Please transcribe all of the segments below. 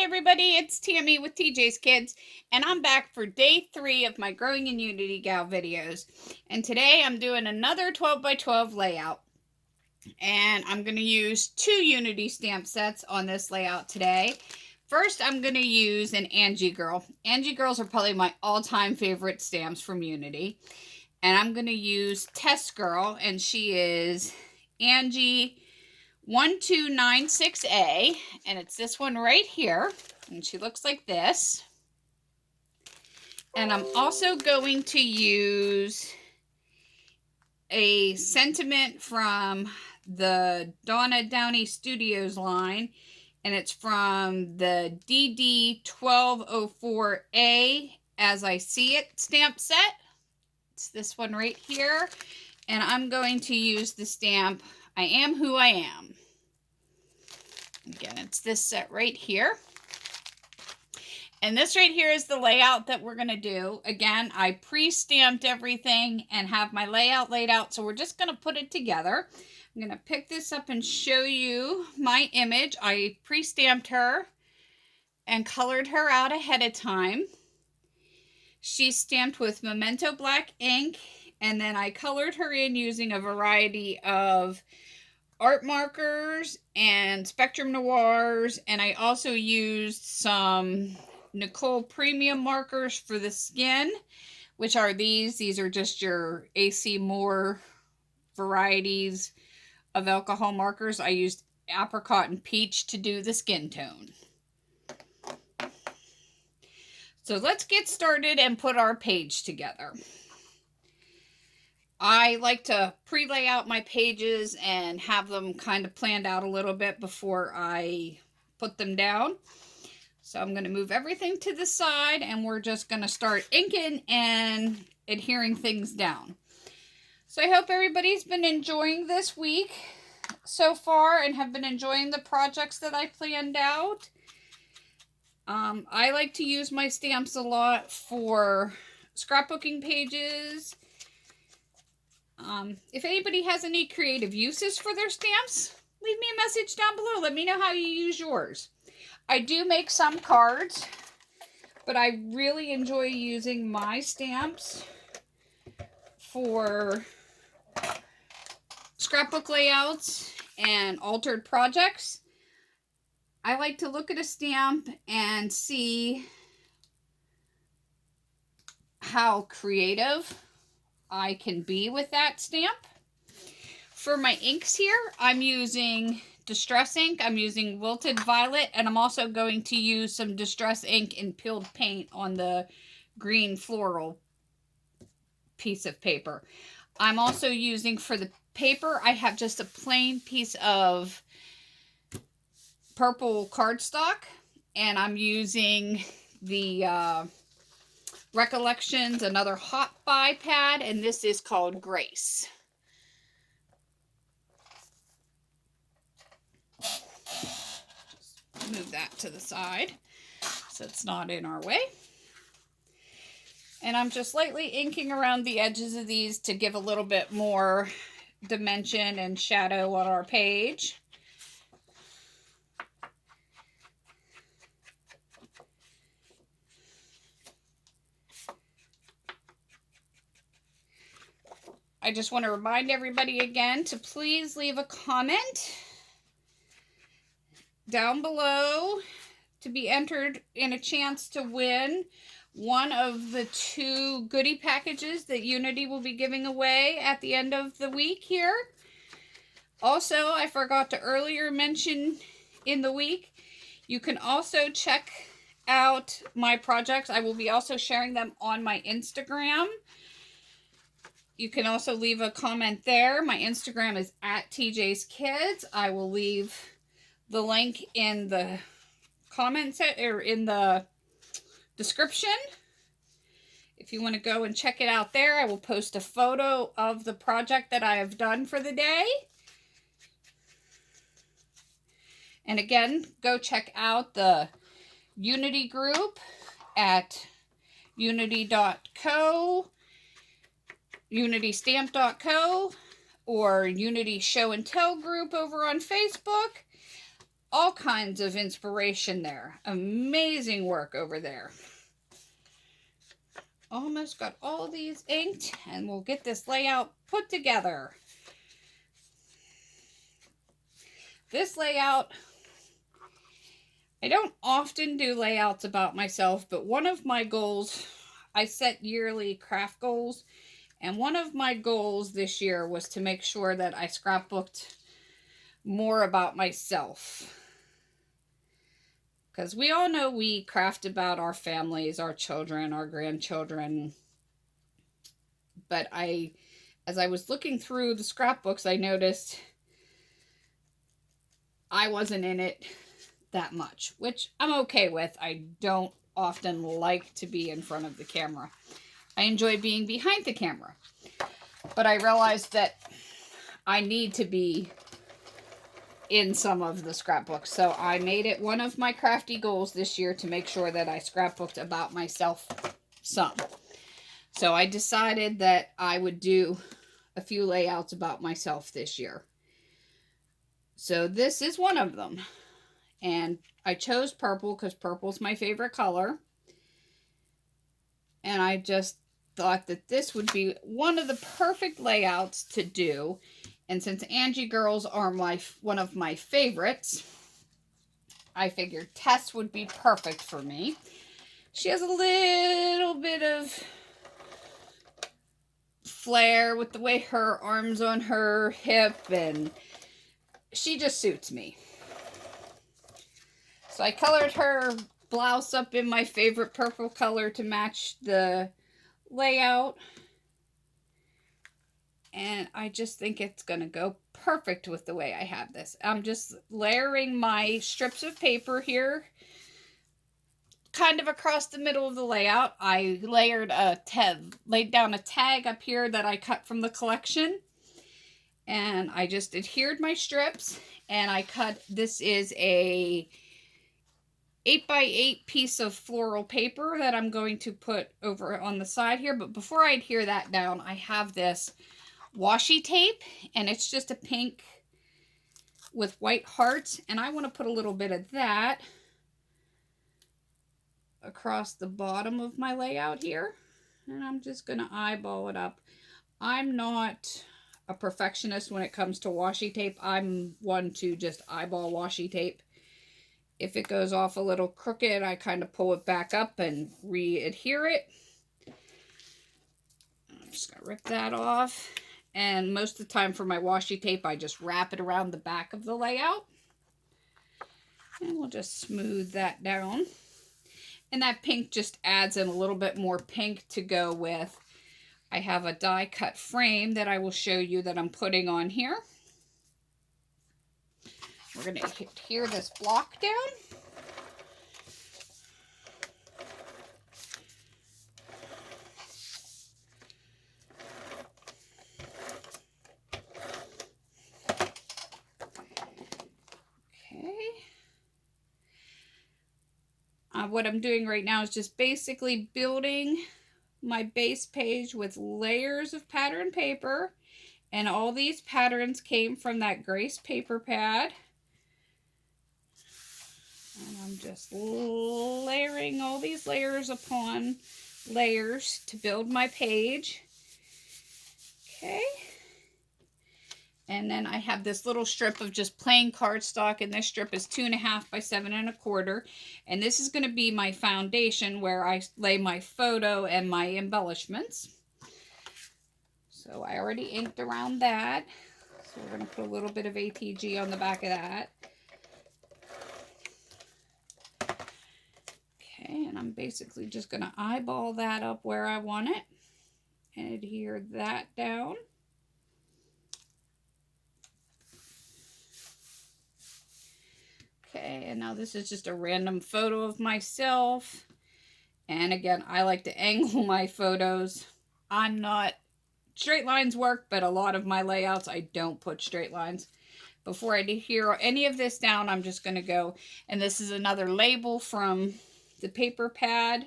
Hi everybody, it's Tammy with TJ's Kids, and I'm back for day 3 of my Growing in Unity Gal videos. And today I'm doing another 12 by 12 layout. And I'm going to use 2 Unity stamp sets on this layout today. First, I'm going to use an Angie Girl. Angie Girls are probably my all-time favorite stamps from Unity. And I'm going to use Test Girl, and she is Angie 1296A, and it's this one right here, and she looks like this. And I'm also going to use a sentiment from the Donna Downey Studios line, and it's from the DD1204A As I See It stamp set. It's this one right here, and I'm going to use the stamp I Am Who I Am. Again, it's this set right here. And this right here is the layout that we're going to do. Again, I pre-stamped everything and have my layout laid out, so we're just going to put it together. I'm going to pick this up and show you my image. I pre-stamped her and colored her out ahead of time. She's stamped with Memento black ink, and then I colored her in using a variety of art markers and Spectrum Noirs, and I also used some Nicole Premium markers for the skin, which are these. These are just your AC Moore varieties of alcohol markers. I used apricot and peach to do the skin tone. So let's get started and put our page together. I like to pre-lay out my pages and have them kind of planned out a little bit before I put them down. So I'm going to move everything to the side, and we're just going to start inking and adhering things down. So I hope everybody's been enjoying this week so far and have been enjoying the projects that I planned out. I like to use my stamps a lot for scrapbooking pages. If anybody has any creative uses for their stamps, leave me a message down below. Let me know how you use yours. I do make some cards, but I really enjoy using my stamps for scrapbook layouts and altered projects. I like to look at a stamp and see how creative I can be with that stamp. For my inks here, I'm using Distress ink. I'm using Wilted Violet, and I'm also going to use some Distress ink and peeled paint on the green floral piece of paper. I'm also using, for the paper, I have just a plain piece of purple cardstock, and I'm using the Recollections, another hot buy pad, and this is called Grace. Just move that to the side so it's not in our way. And I'm just lightly inking around the edges of these to give a little bit more dimension and shadow on our page. I just want to remind everybody again to please leave a comment down below to be entered in a chance to win one of the 2 goodie packages that Unity will be giving away at the end of the week here. Also, I forgot to earlier mention in the week, you can also check out my projects. I will be also sharing them on my Instagram. You can also leave a comment there. My Instagram is @TJ's Kids. I will leave the link in the comments or in the description. If you want to go and check it out there, I will post a photo of the project that I have done for the day. And again, go check out the Unity group at unity.co, unitystamp.co, or Unity Show and Tell group over on Facebook. all kinds of inspiration there. Amazing work over there. Almost got all these inked, and we'll get this layout put together. This layout, I don't often do layouts about myself, but one of my goals, I set yearly craft goals, and one of my goals this year was to make sure that I scrapbooked more about myself. Because we all know we craft about our families, our children, our grandchildren. But as I was looking through the scrapbooks, I noticed I wasn't in it that much, which I'm okay with. I don't often like to be in front of the camera. I enjoy being behind the camera. But I realized that I need to be in some of the scrapbooks. So I made it one of my crafty goals this year to make sure that I scrapbooked about myself some. So I decided that I would do a few layouts about myself this year. So this is one of them. And I chose purple because purple's my favorite color. And I just thought that this would be one of the perfect layouts to do. And since Angie girls are one of my favorites, I figured Tess would be perfect for me. She has a little bit of flair with the way her arm's on her hip, and she just suits me. So I colored her blouse up in my favorite purple color to match the layout. And I just think it's going to go perfect with the way I have this. I'm just layering my strips of paper here, kind of across the middle of the layout. I laid down a tag up here that I cut from the collection. And I just adhered my strips, and I cut, this is a 8x8 piece of floral paper that I'm going to put over on the side here. But before I adhere that down, I have this washi tape, and it's just a pink with white hearts, and I want to put a little bit of that across the bottom of my layout here, and I'm just going to eyeball it up. I'm not a perfectionist when it comes to washi tape. I'm one to just eyeball washi tape. If it goes off a little crooked, I kind of pull it back up and re-adhere it. I'm just going to rip that off. And most of the time for my washi tape, I just wrap it around the back of the layout. And we'll just smooth that down. And that pink just adds in a little bit more pink to go with. I have a die cut frame that I will show you that I'm putting on here. We're going to adhere this block down. What I'm doing right now is just basically building my base page with layers of pattern paper, and all these patterns came from that Grace paper pad. And I'm just layering all these layers upon layers to build my page. Okay. And then I have this little strip of just plain cardstock, and this strip is 2.5 by 7 1/4. And this is going to be my foundation where I lay my photo and my embellishments. So I already inked around that. So we're going to put a little bit of ATG on the back of that. Okay, and I'm basically just going to eyeball that up where I want it and adhere that down. Okay, and now this is just a random photo of myself. And again, I like to angle my photos. Straight lines work, but a lot of my layouts, I don't put straight lines. Before I adhere any of this down, I'm just going to go, and this is another label from the paper pad.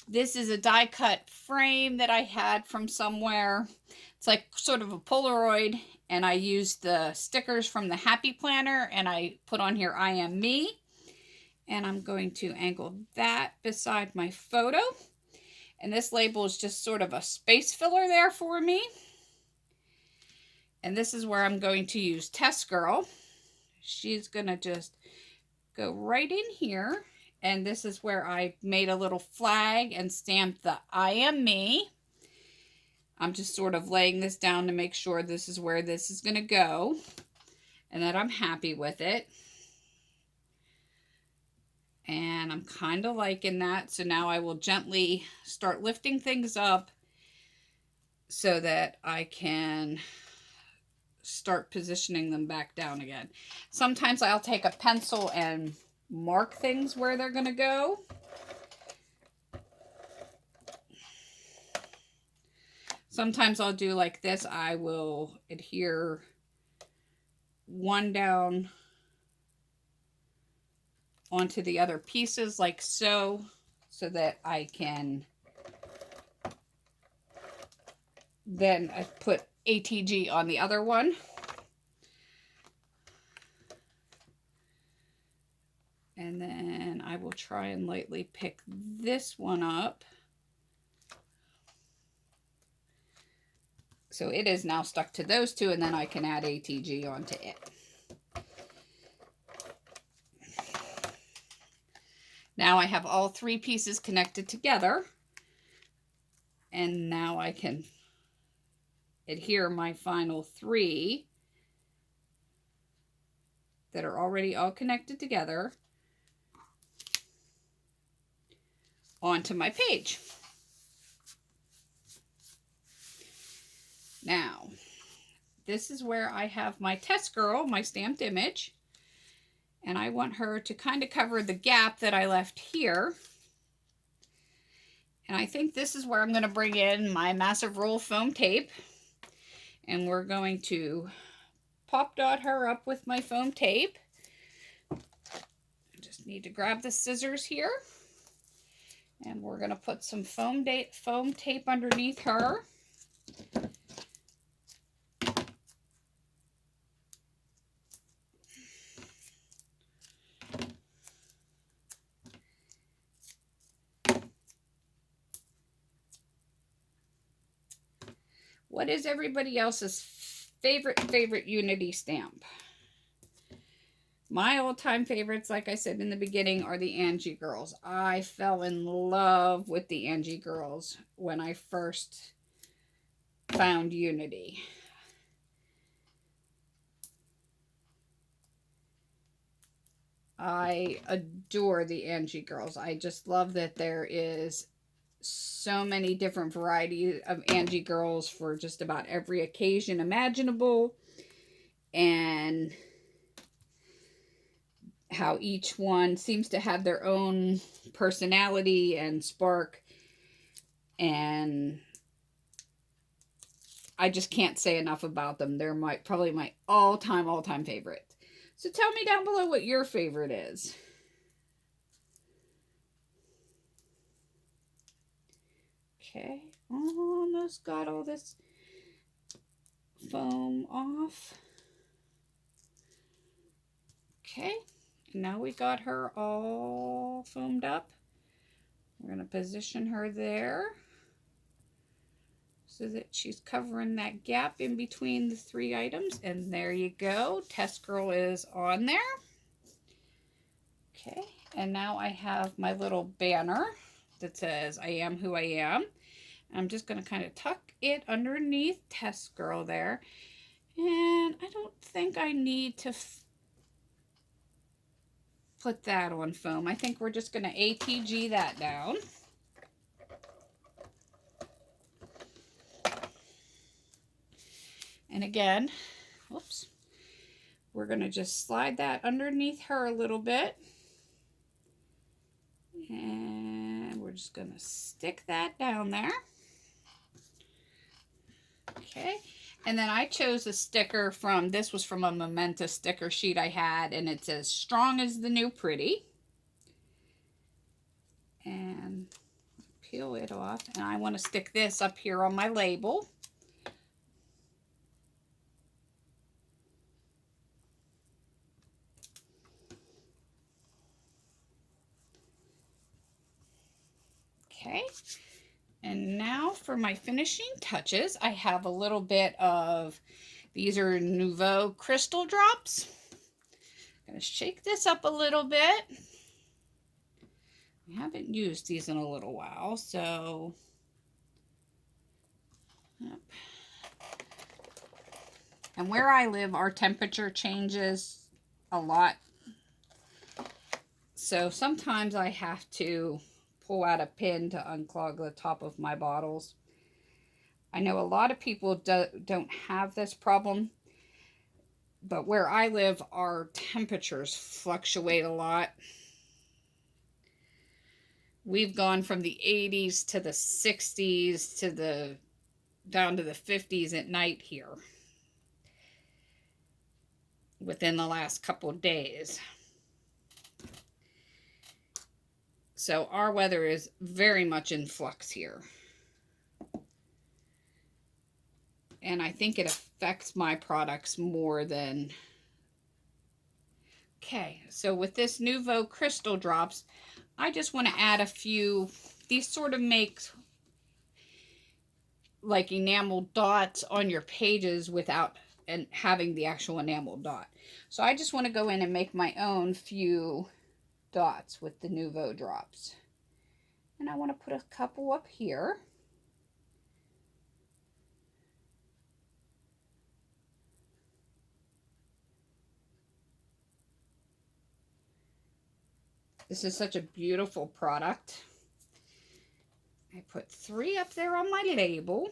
This is a die cut frame that I had from somewhere. It's like sort of a Polaroid, and I used the stickers from the Happy Planner, and I put on here I am me, and I'm going to angle that beside my photo, and this label is just sort of a space filler there for me. And this is where I'm going to use Test Girl. She's gonna just go right in here, and this is where I made a little flag and stamped the I am me. I'm just sort of laying this down to make sure this is where this is gonna go and that I'm happy with it. And I'm kind of liking that. So now I will gently start lifting things up so that I can start positioning them back down again. Sometimes I'll take a pencil and mark things where they're going to go. Sometimes I'll do like this. I will adhere one down onto the other pieces like so that I can then I put ATG on the other one. And then I will try and lightly pick this one up. So it is now stuck to those two, and then I can add ATG onto it. Now I have all three pieces connected together, and now I can adhere my final three that are already all connected together onto my page. Now, this is where I have my Test Girl, my stamped image, and I want her to kind of cover the gap that I left here. And I think this is where I'm going to bring in my massive roll foam tape, and we're going to pop dot her up with my foam tape. I just need to grab the scissors here, and we're going to put some foam tape underneath her. What is everybody else's favorite Unity stamp? My all-time favorites, like I said in the beginning, are the Angie Girls. I fell in love with the Angie Girls when I first found Unity. I adore the Angie Girls. I just love that there is so many different varieties of Angie Girls for just about every occasion imaginable, and how each one seems to have their own personality and spark, and I just can't say enough about them. They're probably my all-time favorite. So tell me down below what your favorite is. Okay, almost got all this foam off. Okay, now we got her all foamed up. We're going to position her there so that she's covering that gap in between the three items. And there you go. Test Girl is on there. Okay, and now I have my little banner that says I am who I am. I'm just going to kind of tuck it underneath Test Girl there. And I don't think I need to put that on foam. I think we're just going to ATG that down. And again, whoops, we're going to just slide that underneath her a little bit. And we're just going to stick that down there. Okay. And then I chose a sticker from, this was from a Memento sticker sheet I had, and it says, "Strong as the new pretty." And peel it off, and I want to stick this up here on my label. Okay. And now for my finishing touches, I have a little bit of, these are Nouveau crystal drops. I'm going to shake this up a little bit. I haven't used these in a little while, so yep. And where I live, our temperature changes a lot. So sometimes I have to pull out a pin to unclog the top of my bottles. I know a lot of people don't have this problem, but where I live, our temperatures fluctuate a lot. We've gone from the 80s to the 60s to down to the 50s at night here within the last couple of days. So our weather is very much in flux here. And I think it affects my products more than... Okay, so with this Nouveau crystal drops, I just want to add a few. These sort of make like enamel dots on your pages without having the actual enamel dot. So I just want to go in and make my own few dots with the Nouveau drops. And I want to put a couple up here. This is such a beautiful product. I put 3 up there on my label.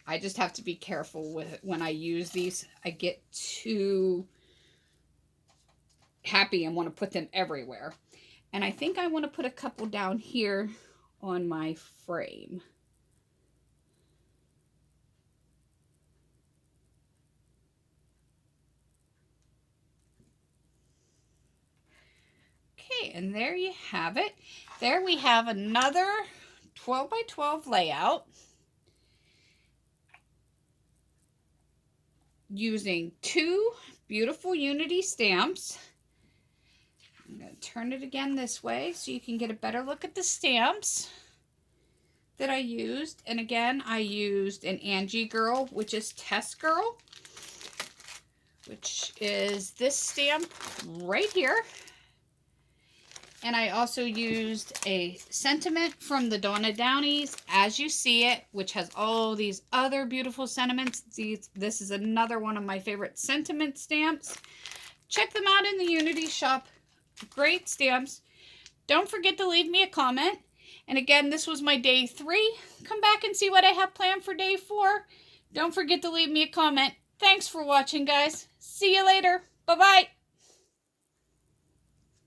I just have to be careful with it. When I use these, I get too happy and want to put them everywhere. And I think I want to put a couple down here on my frame. Okay, and there you have it. There we have another 12 by 12 layout using 2 beautiful Unity stamps. I'm going to turn it again this way so you can get a better look at the stamps that I used. And again, I used an Angie Girl, which is Test Girl, which is this stamp right here. And I also used a sentiment from the Donna Downies, As You See It, which has all these other beautiful sentiments. This is another one of my favorite sentiment stamps. Check them out in the Unity shop. Great stamps. Don't forget to leave me a comment. And again, this was my day 3. Come back and see what I have planned for day 4. Don't forget to leave me a comment. Thanks for watching, guys. See you later. Bye-bye.